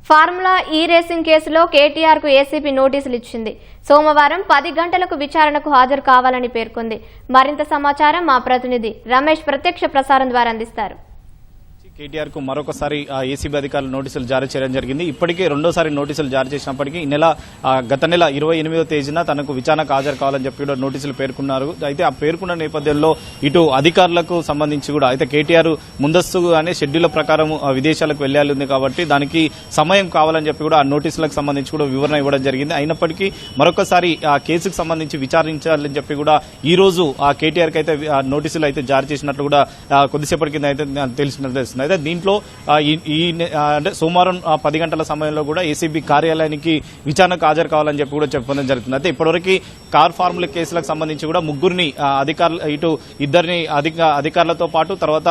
Formula ఈ racing కేసులో కేటీఆర్కు ACB నోటీసులు ఇచ్చింది. సోమవారం 10 గంటలకు విచారణకు హాజరు కావాలని పేర్కొంది. మరింత సమాచారం మా ప్రతినిధి రమేష్ ప్రత్యక్ష ప్రసారం ద్వారా అందిస్తారు. కేటీఆర్ కు మరొకసారి ఏసీబీ అధికారులు నోటీసులు జారీ చేయడం జరిగింది. ఇప్పటికే రెండోసారి నోటీసులు జారీ చేసినప్పటికీ గత నెల 28వ తేదీన తనకు విచారణకు హాజరు కావాలని చెప్పి కూడా నోటీసులు పేర్కొన్నారు. అయితే ఆ పేర్కొన్న నేపథ్యంలో ఇటు అధికారులకు సంబంధించి కూడా అయితే కేటీఆర్ ముందస్తుగానే షెడ్యూల్ ప్రకారం విదేశాలకు వెళ్లాలి ఉంది కాబట్టి దానికి సమయం కావాలని చెప్పి కూడా ఆ నోటీసులకు సంబంధించి కూడా వివరణ ఇవ్వడం జరిగింది. అయినప్పటికీ మరొకసారి ఆ కేసుకు సంబంధించి విచారించాలని చెప్పి కూడా ఈ రోజు ఆ కేటీఆర్ కి అయితే నోటీసులు అయితే జారీ చేసినట్లు కూడా కొద్దిసేపటి కింద అయితే తెలుస్తుంది. అయితే దీంట్లో అంటే సోమవారం 10 గంటల సమయంలో కూడా ఏసీబీ కార్యాలయానికి విచారణకు హాజరు కావాలని చెప్పి కూడా చెప్పడం జరుగుతుంది. అయితే ఇప్పటివరకు కార్ ఫార్ములా కేసులకు సంబంధించి కూడా ముగ్గురిని అధికారులు ఇటు ఇద్దరిని అధికారులతో పాటు తర్వాత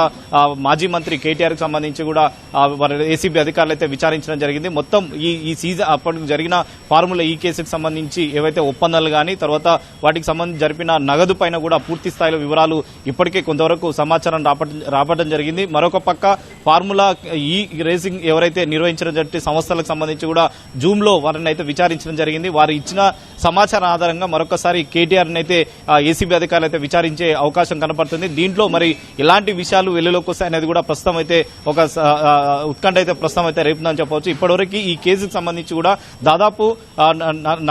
మాజీ మంత్రి కేటీఆర్ కి సంబంధించి కూడా ఏసీబీ అధికారులు అయితే విచారించడం జరిగింది. మొత్తం ఈ సీజన్ అప్పటికి జరిగిన ఫార్ములా ఈ కేసుకు సంబంధించి ఏవైతే ఒప్పందాలు కానీ తర్వాత వాటికి సంబంధించి జరిపిన నగదు పైన కూడా పూర్తి స్థాయిలో వివరాలు ఇప్పటికే కొంతవరకు సమాచారం రాబట్టడం జరిగింది. మరొక పక్క ఫార్ములా ఈ రేసింగ్ ఎవరైతే నిర్వహించిన సంస్థలకు సంబంధించి కూడా జూమ్ లో వారిని అయితే విచారించడం జరిగింది. వారు ఇచ్చిన సమాచారం ఆధారంగా మరొకసారి కేటీఆర్ అయితే ఏసీబీ అధికారులు అయితే విచారించే అవకాశం కనపడుతుంది. దీంట్లో మరి ఎలాంటి విషయాలు వెలుగులోకి వస్తాయనేది కూడా ప్రస్తుతం అయితే ఒక ఉత్కంఠ అయితే ప్రస్తుతం అయితే రేపుందని చెప్పవచ్చు. ఇప్పటివరకు ఈ కేసుకు సంబంధించి కూడా దాదాపు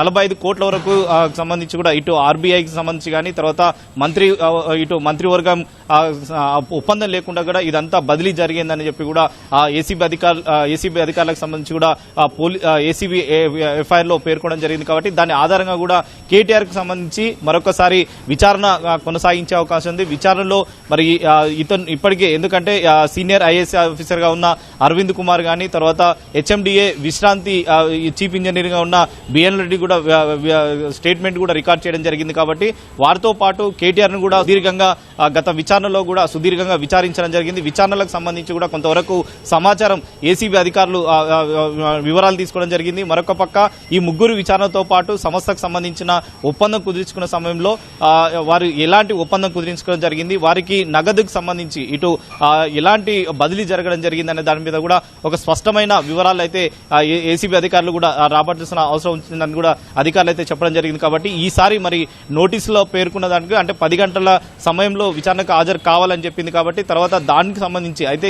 45 కోట్ల వరకు సంబంధించి కూడా ఇటు ఆర్బీఐకి సంబంధించి కానీ తర్వాత ఇటు మంత్రివర్గం ఒప్పందం లేకుండా కూడా ఇదంతా బదిలీ జరిగిందని చెప్పి కూడా ఏసీబీ అధికారులకు సంబంధించి కూడా ఏసీబీ ఎఫ్ఐఆర్ లో పేర్కొనడం జరిగింది. కాబట్టి దాని ఆధారంగా కూడా కేటీఆర్ కు సంబంధించి మరొకసారి విచారణ కొనసాగించే అవకాశం ఉంది. విచారణలో మరి ఇతను ఇప్పటికే ఎందుకంటే సీనియర్ ఐఏఎస్ ఆఫీసర్ గా ఉన్న అరవింద్ కుమార్ గాని తర్వాత హెచ్ఎండిఏ విశ్రాంతి చీఫ్ ఇంజనీర్ గా ఉన్న బిఎన్ రెడ్డి కూడా స్టేట్మెంట్ కూడా రికార్డ్ చేయడం జరిగింది. కాబట్టి వారితో పాటు కేటీఆర్ ను కూడా సుదీర్ఘంగా గత విచారణలో కూడా సుదీర్ఘంగా విచారించడం జరిగింది. విచారణలకు సంబంధించి కూడా కొంతవరకు సమాచారం ఏసీబీ అధికారులు వివరాలు తీసుకోవడం జరిగింది. మరొక పక్క ఈ ముగ్గురు విచారణతో పాటు సంస్థకు సంబంధించిన ఒప్పందం కుదుర్చుకున్న సమయంలో వారు ఎలాంటి ఒప్పందం కుదిరించుకోవడం జరిగింది, వారికి నగదుకు సంబంధించి ఇటు ఎలాంటి బదిలీ జరగడం జరిగింది అనే దాని మీద కూడా ఒక స్పష్టమైన వివరాలు అయితే ఏసీబీ అధికారులు కూడా రాబట్టాల్సిన అవసరం ఉంటుందని కూడా అధికారులు అయితే చెప్పడం జరిగింది. కాబట్టి ఈసారి మరి నోటీసులో పేర్కొన్న దానికి అంటే 10 గంటల సమయంలో విచారణకు హాజరు కావాలని చెప్పింది. కాబట్టి తర్వాత దానికి సంబంధించి అయితే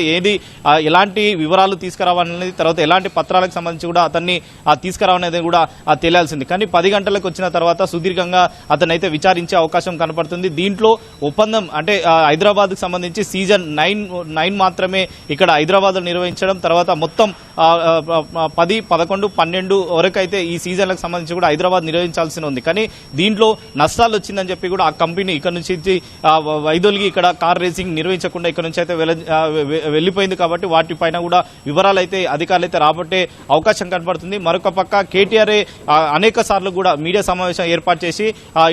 ఎలాంటి వివరాలు తీసుకురావాలనేది తర్వాత ఎలాంటి పత్రాలకు సంబంధించి కూడా అతన్ని తీసుకురావాలనేది కూడా తెలియాల్సింది. కానీ 10 గంటలకు వచ్చిన తర్వాత సుదీర్ఘంగా అతనైతే విచారించే అవకాశం కనపడుతుంది. దీంట్లో ఒప్పందం అంటే హైదరాబాద్ కు సంబంధించి సీజన్ 9 మాత్రమే ఇక్కడ హైదరాబాద్ లో నిర్వహించడం, తర్వాత మొత్తం 10, 11, 12 వరకు అయితే ఈ సీజన్లకు సంబంధించి కూడా హైదరాబాద్ నిర్వహించాల్సి ఉంది. కానీ దీంట్లో నష్టాలు వచ్చిందని చెప్పి కూడా ఆ కంపెనీ ఇక్కడ నుంచి వైదొలిగి ఇక్కడ కార్ రేసింగ్ నిర్వహించకుండా ఇక్కడ నుంచి అయితే వెళ్లిపోయింది. కాబట్టి వాటిపైన కూడా వివరాలు అయితే అధికారులు అయితే రాబట్టే అవకాశం కనపడుతుంది. మరొక పక్క కేటీఆర్ అనేక సార్లు కూడా మీడియా సమావేశం ఏర్పాటు చేసి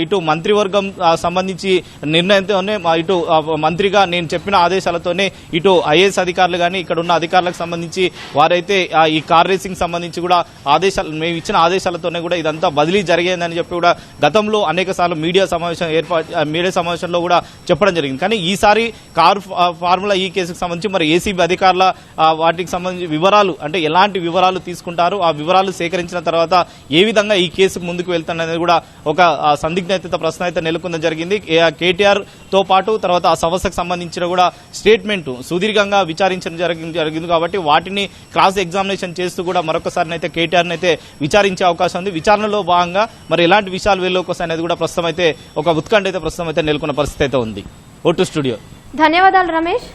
ఇటు మంత్రివర్గం సంబంధించి నిర్ణయంతోనే ఇటు మంత్రిగా నేను చెప్పిన ఆదేశాలతోనే ఇటు ఐఏఎస్ అధికారులు కానీ ఇక్కడ ఉన్న అధికారులకు సంబంధించి వారైతే ఈ కార్ రేసింగ్ సంబంధించి కూడా మేము ఇచ్చిన ఆదేశాలతోనే కూడా ఇదంతా బదిలీ జరిగిందని చెప్పి కూడా గతంలో అనేక సార్లు మీడియా సమావేశంలో కూడా చెప్పడం జరిగింది. కానీ ఈసారి కార్ ఫార్ములా ఈ కేసుకు సంబంధించి మరి ఏసీబీ అధికారుల వాటికి సంబంధించి వివరాలు అంటే ఎలాంటి వివరాలు తీసుకుంటారు, ఆ వివరాలు సేకరించిన తర్వాత ఏ విధంగా ఈ కేసుకు ముందుకు వెళ్తాననేది కూడా ఒక సందిగ్ధత ప్రశ్న అయితే నెలకొందని జరిగింది. కేటీఆర్ తో పాటు తర్వాత ఆ సంస్థకు సంబంధించిన కూడా స్టేట్మెంట్ సుదీర్ఘంగా విచారించడం జరిగింది. కాబట్టి వాటిని క్రాస్ ఎగ్జామినేషన్ చేస్తూ కూడా మరొకసారి అయితే కేటీఆర్ అయితే విచారించే అవకాశం ఉంది. విచారణలో భాగంగా మరి ఎలాంటి విషయాలు వెలుగులోకి వస్తాయనేది కూడా ప్రస్తుతం అయితే ఒక ఉత్కంఠ అయితే ప్రస్తుతం అయితే నెలకొన్న పరిస్థితి అయితే ఉంది. Vote studio. ధన్యవాదాలు రమేష్.